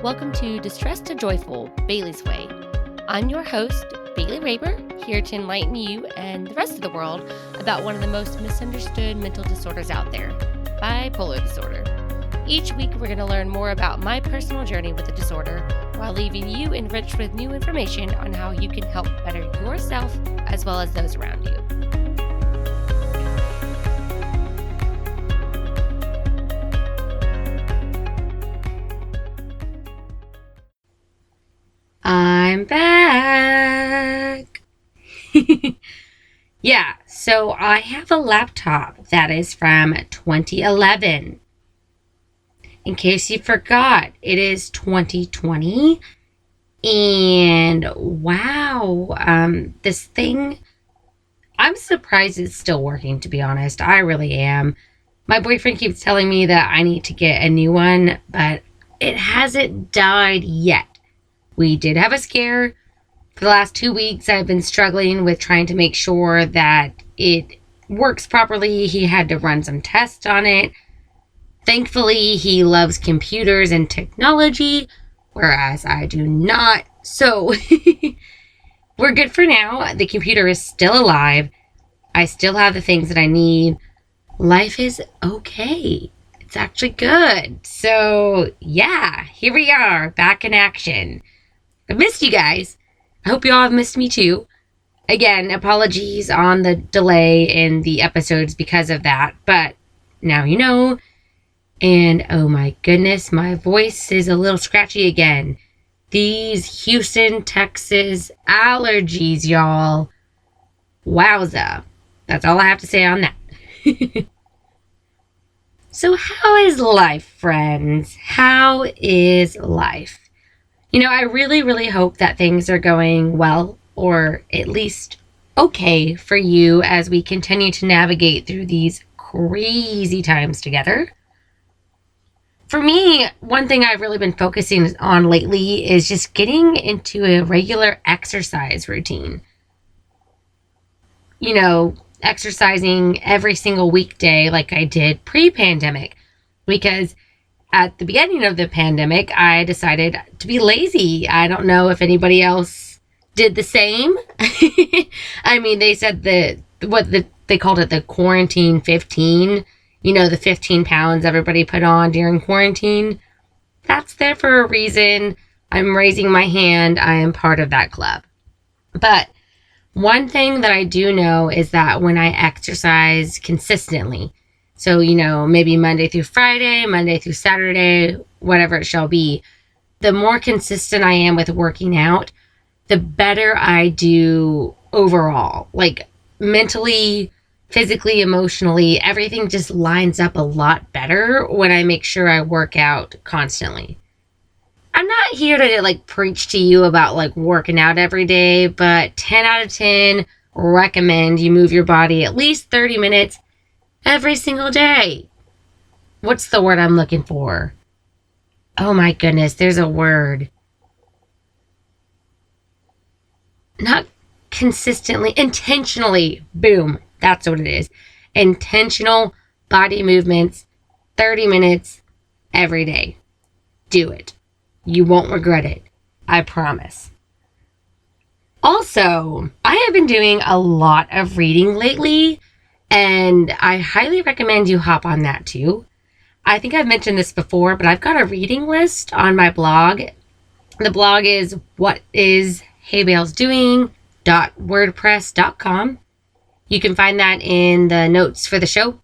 Welcome to Distress to Joyful, Bailey's Way. I'm your host, Bailey Raber, here to enlighten you and the rest of the world about one of the most misunderstood mental disorders out there, bipolar disorder. Each week, we're going to learn more about my personal journey with the disorder while leaving you enriched with new information on how you can help better yourself as well as those around you. I'm back. Yeah, so I have a laptop that is from 2011. In case you forgot, it is 2020. And wow, this thing, I'm surprised it's still working, to be honest. I really am. My boyfriend keeps telling me that I need to get a new one, but it hasn't died yet. We did have a scare. For the last 2 weeks, I've been struggling with trying to make sure that it works properly. He had to run some tests on it. Thankfully, he loves computers and technology, whereas I do not. So, we're good for now. The computer is still alive. I still have the things that I need. Life is okay. It's actually good. So, yeah, here we are, back in action. I missed you guys. I hope you all have missed me too. Again, apologies on the delay in the episodes because of that, but now you know. And oh my goodness, my voice is a little scratchy again. These Houston, Texas allergies, y'all. Wowza. That's all I have to say on that. So how is life, friends? How is life? You know, I really hope that things are going well, or at least okay for you as we continue to navigate through these crazy times together. For me, one thing I've really been focusing on lately is just getting into a regular exercise routine. You know, exercising every single weekday like I did pre-pandemic, because at the beginning of the pandemic, I decided to be lazy. I don't know if anybody else did the same. I mean, they said they called it the quarantine 15. You know, the 15 pounds everybody put on during quarantine. That's there for a reason. I'm raising my hand. I am part of that club. But one thing that I do know is that when I exercise consistently, so, you know, maybe Monday through Friday, Monday through Saturday, whatever it shall be, the more consistent I am with working out, the better I do overall. Like mentally, physically, emotionally, everything just lines up a lot better when I make sure I work out constantly. I'm not here to preach to you about working out every day, but 10 out of 10 recommend you move your body at least 30 minutes every single day. What's the word I'm looking for? Oh my goodness, there's a word. Not consistently, intentionally. Boom. That's what it is. Intentional body movements, 30 minutes every day. Do it. You won't regret it. I promise. Also, I have been doing a lot of reading lately, and I highly recommend you hop on that too. I think I've mentioned this before, but I've got a reading list on my blog. The blog is whatisheybales.doing.wordpress.com. You can find that in the notes for the show.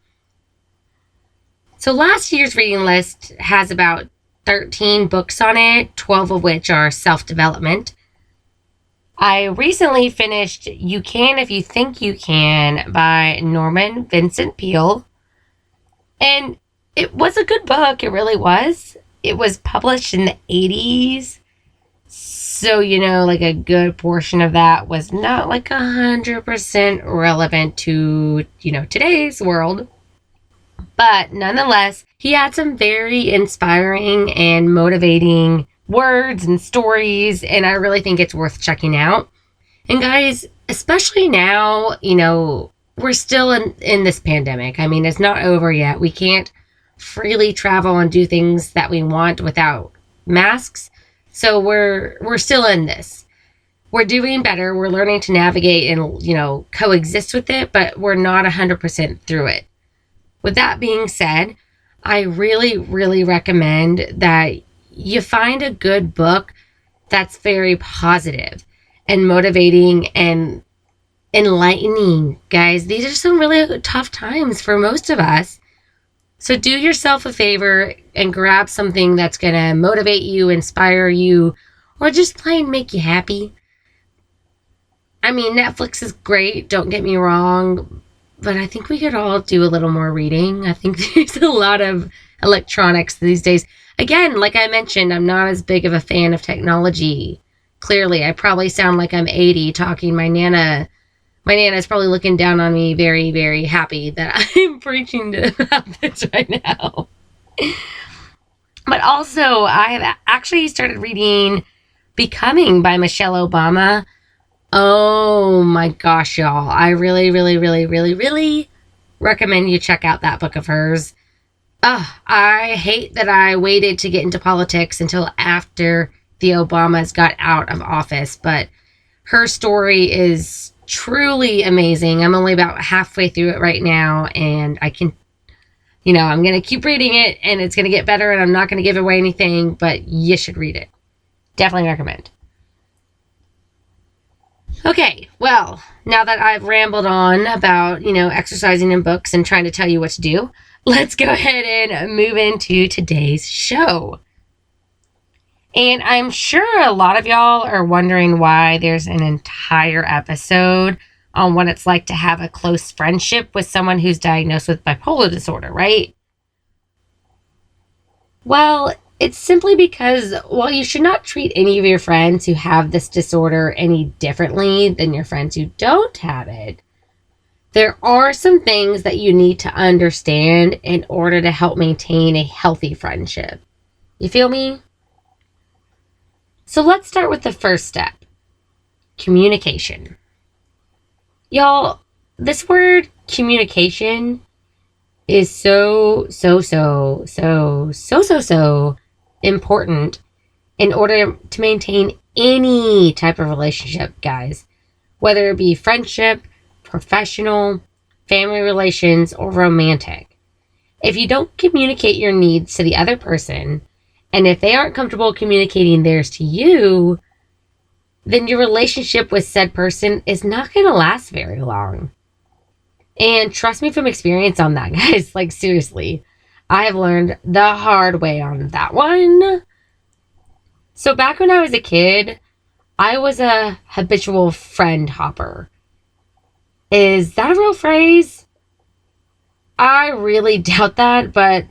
So last year's reading list has about 13 books on it, 12 of which are self-development. I recently finished You Can If You Think You Can by Norman Vincent Peale. And it was a good book. It really was. It was published in the 80s. So, you know, a good portion of that was not 100% relevant to, today's world. But nonetheless, he had some very inspiring and motivating words and stories, and I really think it's worth checking out. And guys, especially now, we're still in this pandemic. I mean, it's not over yet. We can't freely travel and do things that we want without masks. So we're still in this. We're doing better. We're learning to navigate and, coexist with it, but we're not 100% through it. With that being said, I really, really recommend that you find a good book that's very positive and motivating and enlightening, guys. These are some really tough times for most of us. So do yourself a favor and grab something that's going to motivate you, inspire you, or just plain make you happy. I mean, Netflix is great, don't get me wrong, but I think we could all do a little more reading. I think there's a lot of electronics these days. Again, like I mentioned, I'm not as big of a fan of technology. Clearly, I probably sound like I'm 80 talking. My Nana's probably looking down on me very, very happy that I'm preaching about this right now. But also, I have actually started reading Becoming by Michelle Obama. Oh my gosh, y'all. I really, really, really, really, really recommend you check out that book of hers. I hate that I waited to get into politics until after the Obamas got out of office, but her story is truly amazing. I'm only about halfway through it right now, and I'm going to keep reading it, and it's going to get better, and I'm not going to give away anything, but you should read it. Definitely recommend. Okay, well, now that I've rambled on about, exercising in books and trying to tell you what to do, let's go ahead and move into today's show. And I'm sure a lot of y'all are wondering why there's an entire episode on what it's like to have a close friendship with someone who's diagnosed with bipolar disorder, right? Well, it's simply because while you should not treat any of your friends who have this disorder any differently than your friends who don't have it, there are some things that you need to understand in order to help maintain a healthy friendship. You feel me? So let's start with the first step, communication. Y'all, this word communication is so important in order to maintain any type of relationship, guys, whether it be friendship, professional, family relations, or romantic. If you don't communicate your needs to the other person, and if they aren't comfortable communicating theirs to you, then your relationship with said person is not going to last very long. And trust me from experience on that, guys. Like, seriously, I have learned the hard way on that one. So back when I was a kid, I was a habitual friend hopper. Is that a real phrase? I really doubt that, but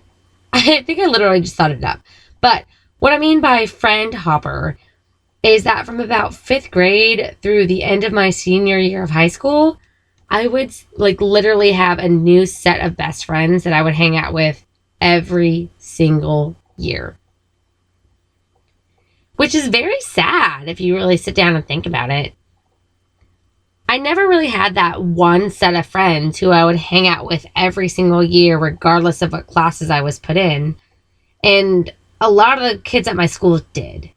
I think I literally just thought it up. But what I mean by friend hopper is that from about 5th grade through the end of my senior year of high school, I would literally have a new set of best friends that I would hang out with every single year. Which is very sad if you really sit down and think about it. I never really had that one set of friends who I would hang out with every single year, regardless of what classes I was put in. And a lot of the kids at my school did.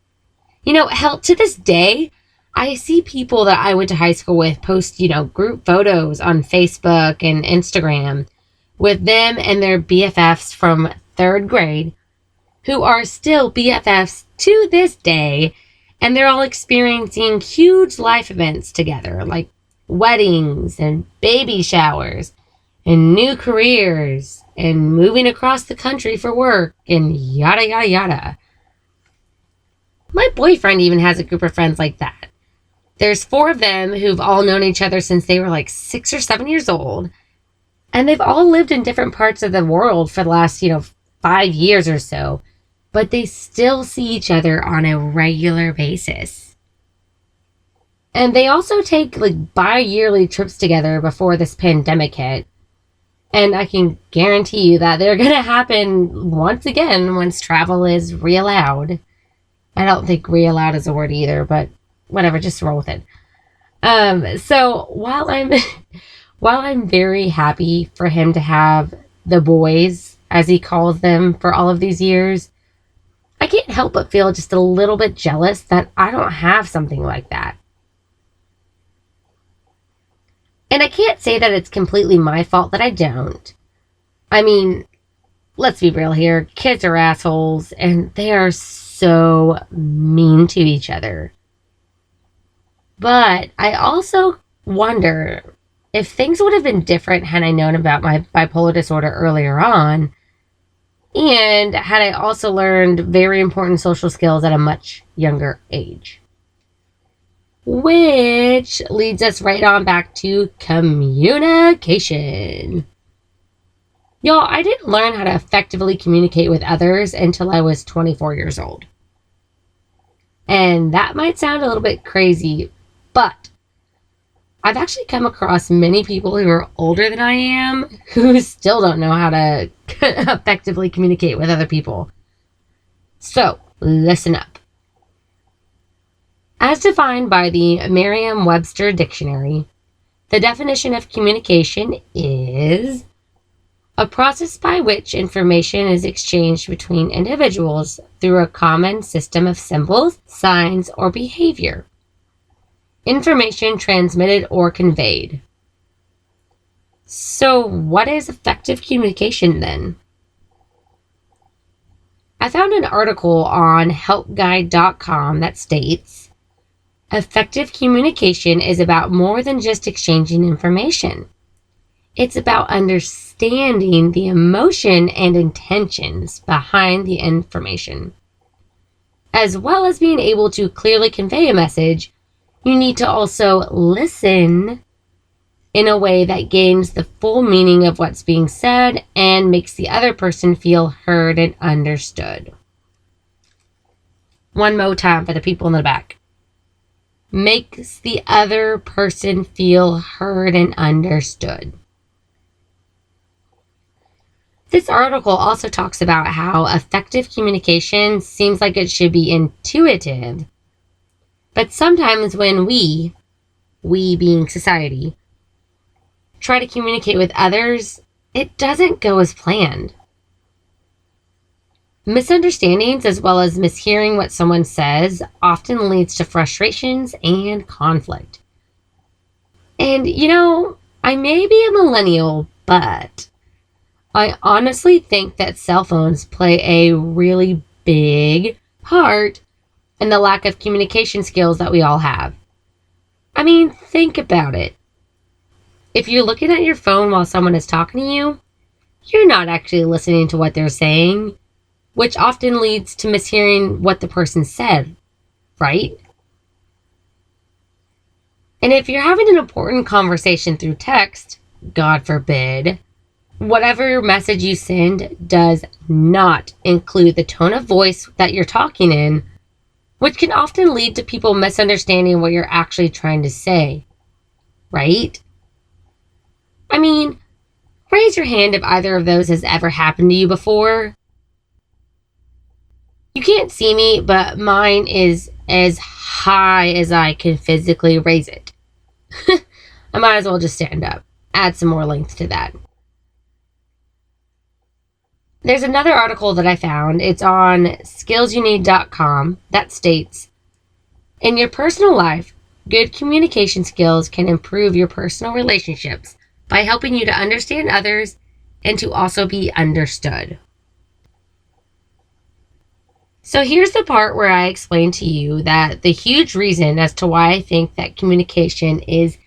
Hell, to this day, I see people that I went to high school with post, group photos on Facebook and Instagram with them and their BFFs from 3rd grade who are still BFFs to this day, and they're all experiencing huge life events together, like weddings and baby showers and new careers and moving across the country for work and yada, yada, yada. My boyfriend even has a group of friends like that. There's 4 of them who've all known each other since they were 6 or 7 years old. And they've all lived in different parts of the world for the last, 5 years or so. But they still see each other on a regular basis. And they also take bi-yearly trips together before this pandemic hit. And I can guarantee you that they're going to happen once again once travel is re-allowed. I don't think re-allowed is a word either, but whatever, just roll with it. So while I'm very happy for him to have the boys, as he calls them, for all of these years, I can't help but feel just a little bit jealous that I don't have something like that. And I can't say that it's completely my fault that I don't. I mean, let's be real here. Kids are assholes, and they are so mean to each other. But I also wonder if things would have been different had I known about my bipolar disorder earlier on, and had I also learned very important social skills at a much younger age. Which leads us right on back to communication. Y'all, I didn't learn how to effectively communicate with others until I was 24 years old. And that might sound a little bit crazy, but I've actually come across many people who are older than I am who still don't know how to effectively communicate with other people. So, listen up. As defined by the Merriam-Webster Dictionary, the definition of communication is a process by which information is exchanged between individuals through a common system of symbols, signs, or behavior. Information transmitted or conveyed. So, what is effective communication then? I found an article on helpguide.com that states, effective communication is about more than just exchanging information. It's about understanding the emotion and intentions behind the information. As well as being able to clearly convey a message, you need to also listen in a way that gains the full meaning of what's being said and makes the other person feel heard and understood. One more time for the people in the back. Makes the other person feel heard and understood. This article also talks about how effective communication seems like it should be intuitive, but sometimes when we being society, try to communicate with others, it doesn't go as planned. Misunderstandings as well as mishearing what someone says often leads to frustrations and conflict. And I may be a millennial, but I honestly think that cell phones play a really big part in the lack of communication skills that we all have. I mean, think about it. If you're looking at your phone while someone is talking to you, you're not actually listening to what they're saying, which often leads to mishearing what the person said, right? And if you're having an important conversation through text, God forbid, whatever message you send does not include the tone of voice that you're talking in, which can often lead to people misunderstanding what you're actually trying to say, right? I mean, raise your hand if either of those has ever happened to you before. You can't see me, but mine is as high as I can physically raise it. I might as well just stand up. Add some more length to that. There's another article that I found. It's on skillsyouneed.com that states, in your personal life, good communication skills can improve your personal relationships by helping you to understand others and to also be understood. So here's the part where I explain to you that the huge reason as to why I think that communication is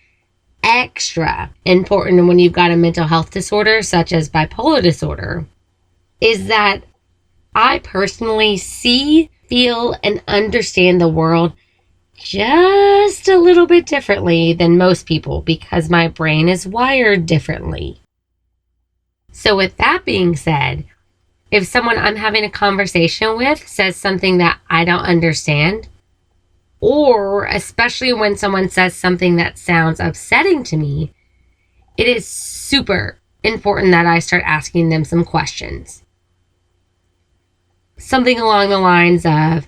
extra important when you've got a mental health disorder such as bipolar disorder is that I personally see, feel, and understand the world just a little bit differently than most people because my brain is wired differently. So with that being said, if someone I'm having a conversation with says something that I don't understand, or especially when someone says something that sounds upsetting to me, it is super important that I start asking them some questions. Something along the lines of,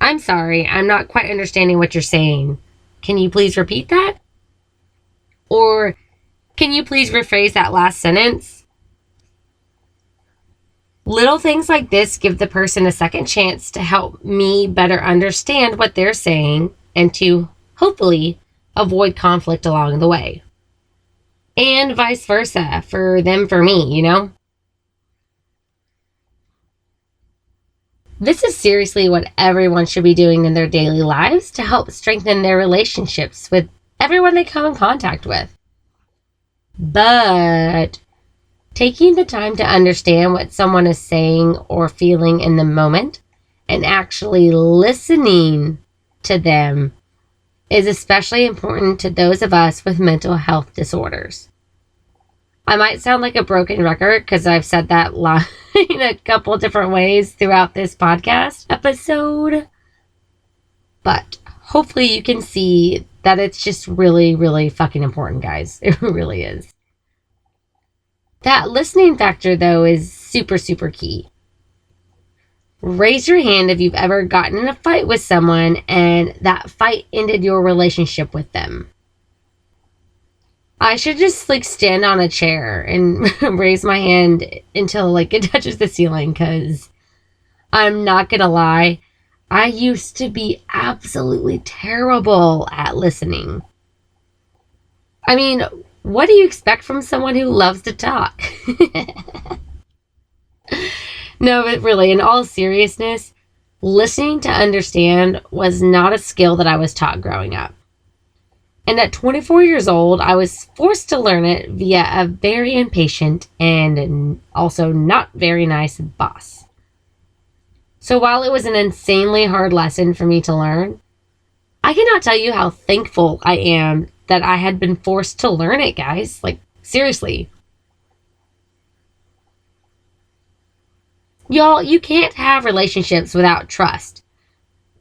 I'm sorry, I'm not quite understanding what you're saying. Can you please repeat that? Or can you please rephrase that last sentence? Little things like this give the person a second chance to help me better understand what they're saying and to hopefully avoid conflict along the way. And vice versa, for them, for me, you know? This is seriously what everyone should be doing in their daily lives to help strengthen their relationships with everyone they come in contact with. But taking the time to understand what someone is saying or feeling in the moment and actually listening to them is especially important to those of us with mental health disorders. I might sound like a broken record because I've said that in a couple different ways throughout this podcast episode, but hopefully you can see that it's just really, really fucking important, guys. It really is. That listening factor, though, is super, super key. Raise your hand if you've ever gotten in a fight with someone and that fight ended your relationship with them. I should just stand on a chair and raise my hand until it touches the ceiling, because I'm not gonna lie, I used to be absolutely terrible at listening. I mean, what do you expect from someone who loves to talk? No, but really, in all seriousness, listening to understand was not a skill that I was taught growing up. And at 24 years old, I was forced to learn it via a very impatient and also not very nice boss. So while it was an insanely hard lesson for me to learn, I cannot tell you how thankful I am that I had been forced to learn it, guys. Seriously. Y'all, you can't have relationships without trust.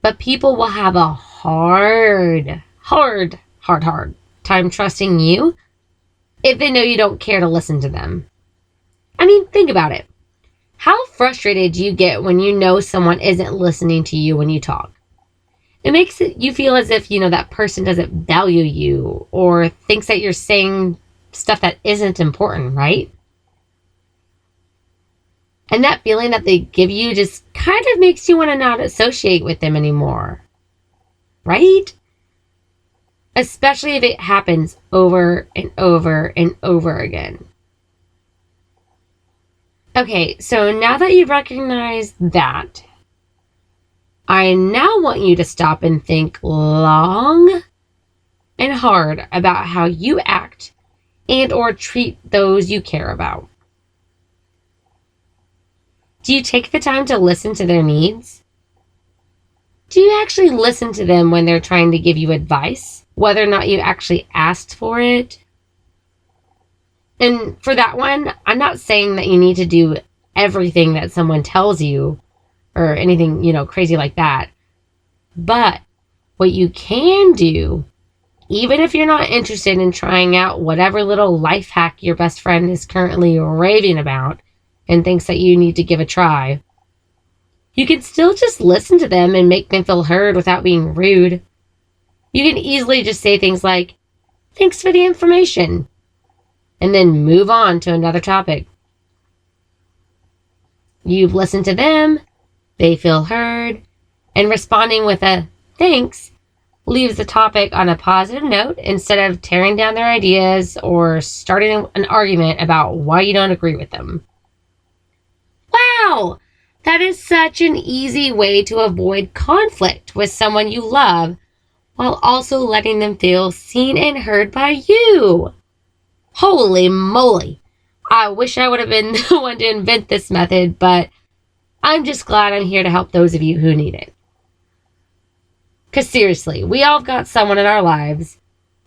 But people will have a hard time trusting you if they know you don't care to listen to them. I mean, think about it. How frustrated do you get when you know someone isn't listening to you when you talk? It makes you feel as if, that person doesn't value you or thinks that you're saying stuff that isn't important, right? And that feeling that they give you just kind of makes you want to not associate with them anymore, right? Especially if it happens over and over and over again. Okay, so now that you've recognized that, I now want you to stop and think long and hard about how you act and or treat those you care about. Do you take the time to listen to their needs? Do you actually listen to them when they're trying to give you advice, whether or not you actually asked for it? And for that one, I'm not saying that you need to do everything that someone tells you or anything, crazy like that. But what you can do, even if you're not interested in trying out whatever little life hack your best friend is currently raving about and thinks that you need to give a try, you can still just listen to them and make them feel heard without being rude. You can easily just say things like, "Thanks for the information," and then move on to another topic. You've listened to them, they feel heard, and responding with a "thanks" leaves the topic on a positive note instead of tearing down their ideas or starting an argument about why you don't agree with them. Wow! That is such an easy way to avoid conflict with someone you love while also letting them feel seen and heard by you. Holy moly! I wish I would have been the one to invent this method, but I'm just glad I'm here to help those of you who need it. Because seriously, we all got someone in our lives.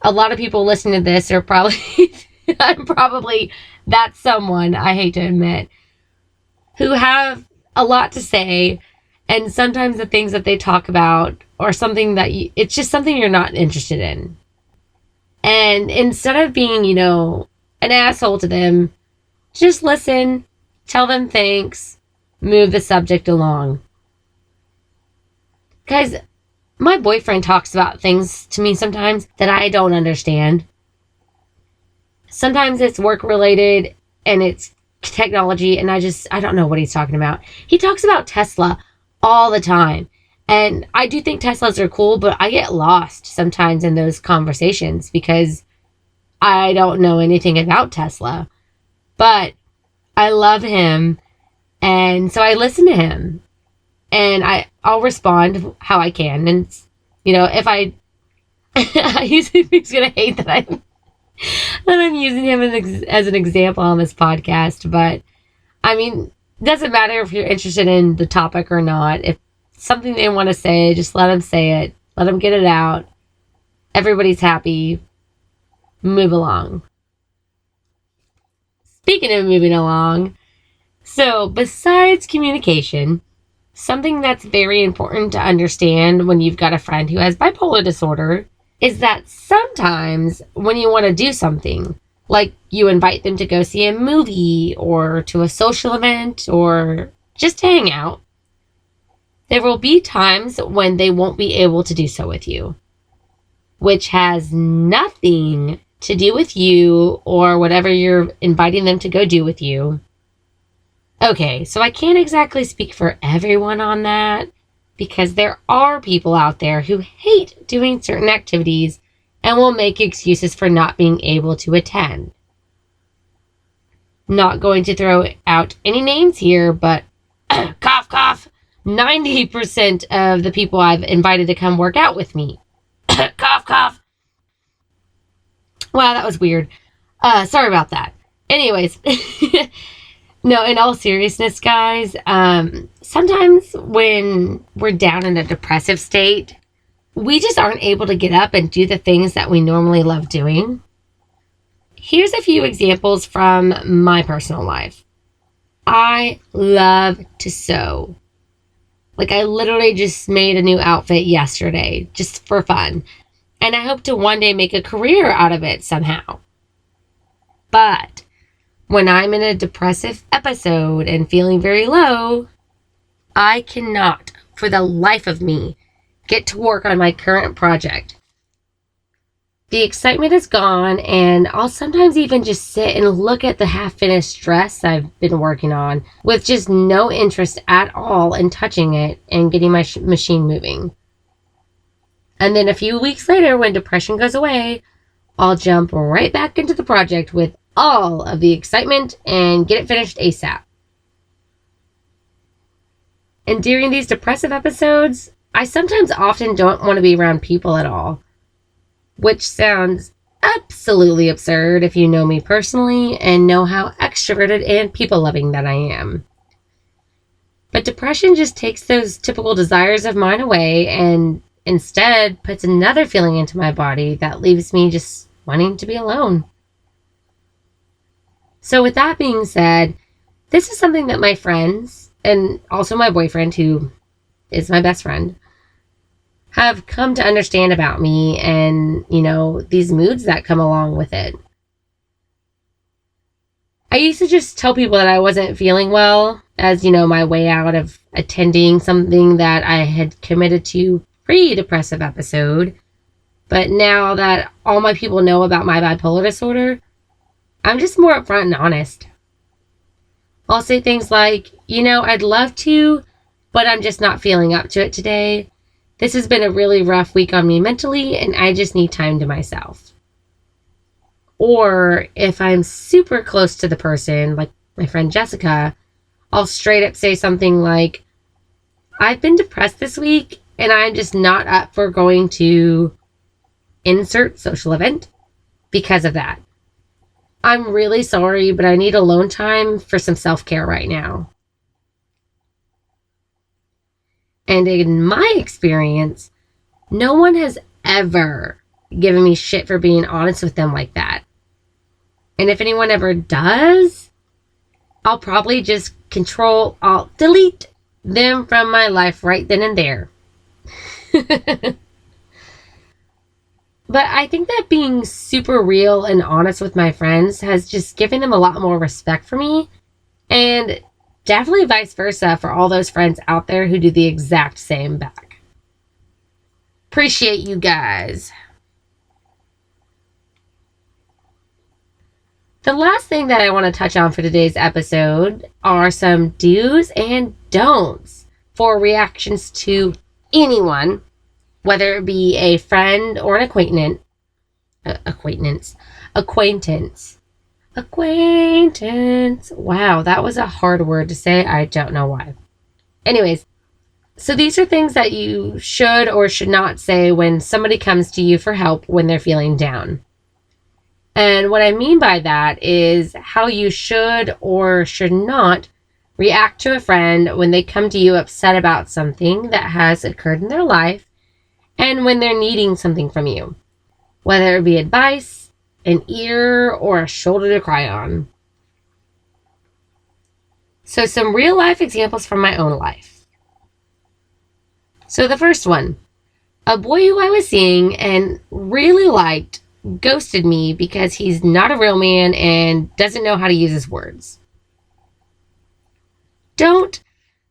A lot of people listening to this are probably, I'm probably that someone, I hate to admit, who have a lot to say, and sometimes the things that they talk about are something that it's just something you're not interested in. And instead of being, an asshole to them, just listen, tell them thanks, move the subject along. Guys, my boyfriend talks about things to me sometimes that I don't understand. Sometimes it's work related and it's technology, and I don't know what he's talking about. He talks about Tesla all the time. And I do think Teslas are cool, but I get lost sometimes in those conversations because I don't know anything about Tesla. But I love him, and so I listen to him, and I'll respond how I can. And if I he's gonna hate that I'm using him as an example on this podcast, but I mean, it doesn't matter if you're interested in the topic or not. If something they want to say, just let them say it. Let them get it out. Everybody's happy. Move along. Speaking of moving along, so besides communication, something that's very important to understand when you've got a friend who has bipolar disorder is that sometimes when you want to do something, like you invite them to go see a movie or to a social event or just to hang out, there will be times when they won't be able to do so with you, which has nothing to do with you or whatever you're inviting them to go do with you. Okay, so I can't exactly speak for everyone on that because there are people out there who hate doing certain activities and will make excuses for not being able to attend. Not going to throw out any names here, but cough, cough, 90% of the people I've invited to come work out with me. Cough, cough. Wow, that was weird. Sorry about that. Anyways, no, in all seriousness, guys, sometimes when we're down in a depressive state, we just aren't able to get up and do the things that we normally love doing. Here's a few examples from my personal life. I love to sew. Like, I literally just made a new outfit yesterday, just for fun. And I hope to one day make a career out of it somehow. But when I'm in a depressive episode and feeling very low, I cannot, for the life of me, get to work on my current project. The excitement is gone, and I'll sometimes even just sit and look at the half-finished dress I've been working on with just no interest at all in touching it and getting my machine moving. And then a few weeks later, when depression goes away, I'll jump right back into the project with all of the excitement and get it finished ASAP. And during these depressive episodes, I sometimes often don't want to be around people at all, which sounds absolutely absurd if you know me personally and know how extroverted and people-loving that I am. But depression just takes those typical desires of mine away and instead puts another feeling into my body that leaves me just wanting to be alone. So with that being said, this is something that my friends, and also my boyfriend, who is my best friend, have come to understand about me and, these moods that come along with it. I used to just tell people that I wasn't feeling well as, my way out of attending something that I had committed to pre-depressive episode. But now that all my people know about my bipolar disorder, I'm just more upfront and honest. I'll say things like, I'd love to, but I'm just not feeling up to it today. This has been a really rough week on me mentally, and I just need time to myself. Or if I'm super close to the person, like my friend Jessica, I'll straight up say something like, I've been depressed this week, and I'm just not up for going to insert social event because of that. I'm really sorry, but I need alone time for some self-care right now. And in my experience, no one has ever given me shit for being honest with them like that. And if anyone ever does, I'll probably just Control-Alt-Delete them from my life right then and there. But I think that being super real and honest with my friends has just given them a lot more respect for me, and definitely vice versa for all those friends out there who do the exact same back. Appreciate you guys. The last thing that I want to touch on for today's episode are some do's and don'ts for reactions to anyone, whether it be a friend or an acquaintance. Wow, that was a hard word to say. I don't know why. Anyways, so these are things that you should or should not say when somebody comes to you for help when they're feeling down. And what I mean by that is how you should or should not react to a friend when they come to you upset about something that has occurred in their life and when they're needing something from you, whether it be advice, an ear, or a shoulder to cry on. So some real life examples from my own life. So the first one, a boy who I was seeing and really liked ghosted me because he's not a real man and doesn't know how to use his words. Don't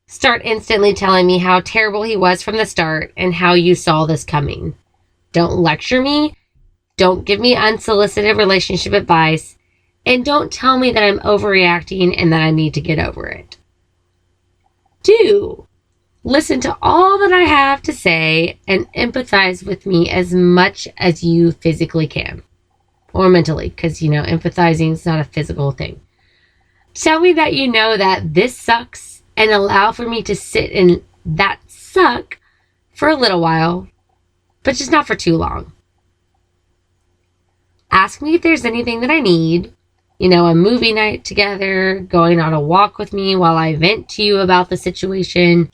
start instantly telling me how terrible he was from the start and how you saw this coming. Don't lecture me. Don't give me unsolicited relationship advice. And don't tell me that I'm overreacting and that I need to get over it. Do listen to all that I have to say and empathize with me as much as you physically can. Or mentally, because, empathizing is not a physical thing. Tell me that you know that this sucks and allow for me to sit in that suck for a little while, but just not for too long. Ask me if there's anything that I need. A movie night together, going on a walk with me while I vent to you about the situation,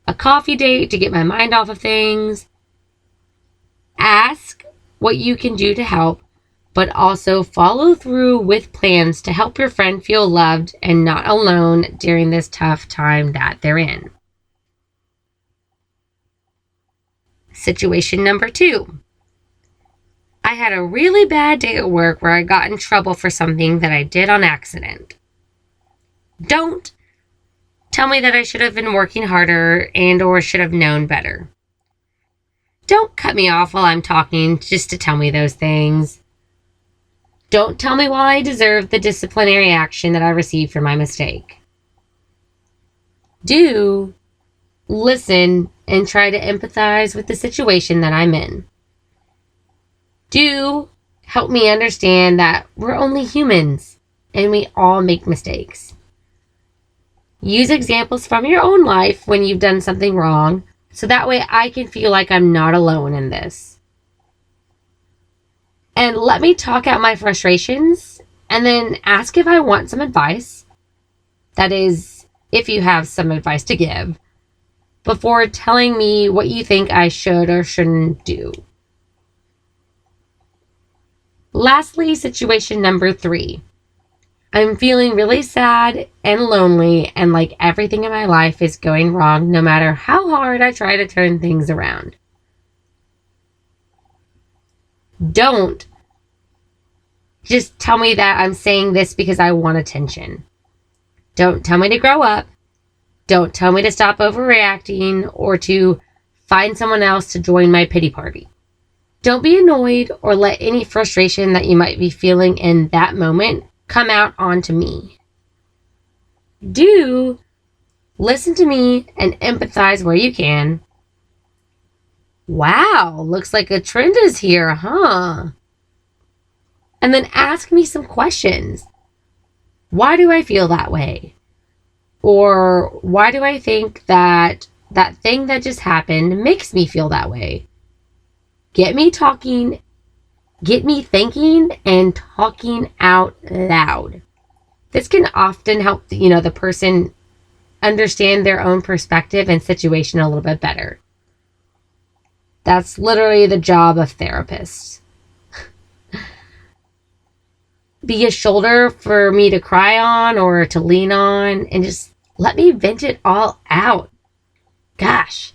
a coffee date to get my mind off of things. Ask what you can do to help, but also follow through with plans to help your friend feel loved and not alone during this tough time that they're in. Situation number 2. I had a really bad day at work where I got in trouble for something that I did on accident. Don't tell me that I should have been working harder and or should have known better. Don't cut me off while I'm talking just to tell me those things. Don't tell me why I deserve the disciplinary action that I received for my mistake. Do listen and try to empathize with the situation that I'm in. Do help me understand that we're only humans and we all make mistakes. Use examples from your own life when you've done something wrong, so that way I can feel like I'm not alone in this. And let me talk out my frustrations and then ask if I want some advice. That is, if you have some advice to give, before telling me what you think I should or shouldn't do. Lastly, situation number 3. I'm feeling really sad and lonely and like everything in my life is going wrong no matter how hard I try to turn things around. Don't just tell me that I'm saying this because I want attention. Don't tell me to grow up. Don't tell me to stop overreacting or to find someone else to join my pity party. Don't be annoyed or let any frustration that you might be feeling in that moment come out onto me. Do listen to me and empathize where you can. Wow, looks like a trend is here, huh? And then ask me some questions. Why do I feel that way? Or why do I think that that thing that just happened makes me feel that way? Get me talking, get me thinking and talking out loud. This can often help, the person understand their own perspective and situation a little bit better. That's literally the job of therapists. Be a shoulder for me to cry on or to lean on and just let me vent it all out. Gosh.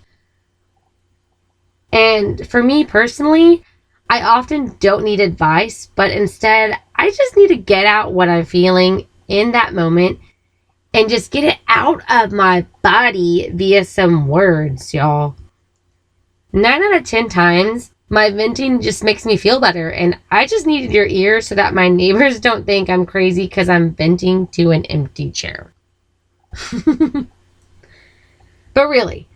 And for me personally, I often don't need advice, but instead I just need to get out what I'm feeling in that moment and just get it out of my body via some words, y'all. 9 out of 10 times, My venting just makes me feel better, and I just needed your ear so that my neighbors don't think I'm crazy because I'm venting to an empty chair. But really,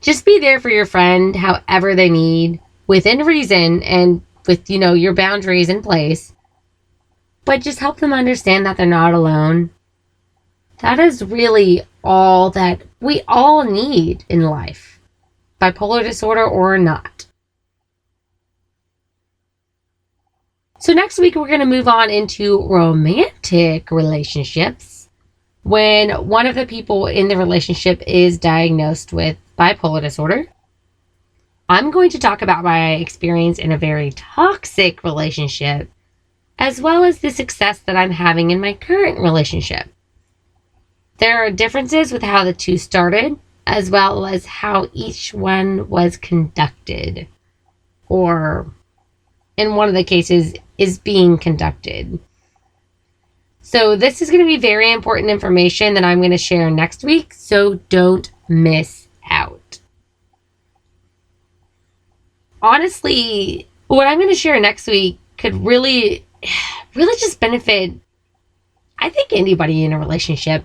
just be there for your friend however they need, within reason and with, your boundaries in place. But just help them understand that they're not alone. That is really all that we all need in life, bipolar disorder or not. So next week, we're going to move on into romantic relationships when one of the people in the relationship is diagnosed with bipolar disorder. I'm going to talk about my experience in a very toxic relationship, as well as the success that I'm having in my current relationship. There are differences with how the two started, as well as how each one was conducted, or in one of the cases, is being conducted. So this is going to be very important information that I'm going to share next week, so don't miss out. Honestly, what I'm going to share next week could really just benefit, I think, anybody in a relationship,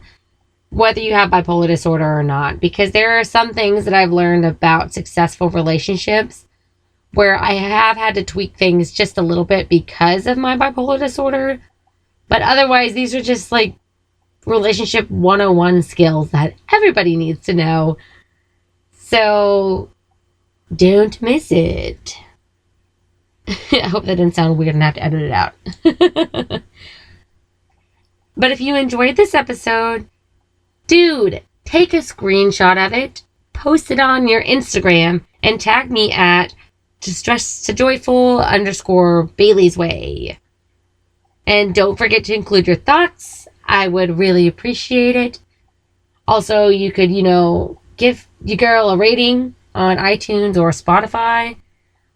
whether you have bipolar disorder or not, because there are some things that I've learned about successful relationships where I have had to tweak things just a little bit because of my bipolar disorder. But otherwise, these are just like relationship 101 skills that everybody needs to know. So don't miss it. I hope that didn't sound weird and I have to edit it out. But if you enjoyed this episode, dude, take a screenshot of it, post it on your Instagram, and tag me at distress2joyful_Bailey's Way. And don't forget to include your thoughts. I would really appreciate it. Also, you could, give your girl a rating on iTunes or Spotify.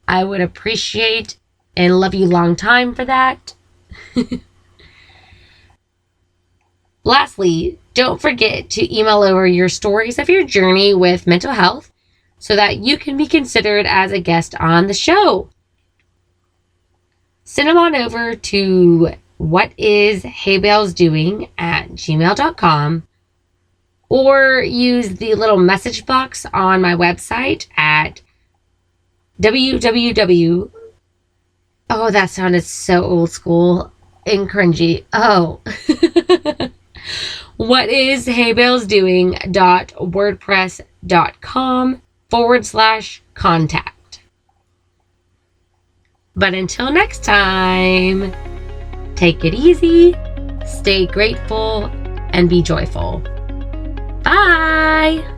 I would appreciate and love you long time for that. Lastly, don't forget to email over your stories of your journey with mental health so that you can be considered as a guest on the show. Send them on over to whatisheybellsdoing@gmail.com or use the little message box on my website at www. Oh, that sounded so old school and cringy. Oh. whatisheybellsdoing.wordpress.com/contact. But until next time, take it easy, stay grateful, and be joyful. Bye!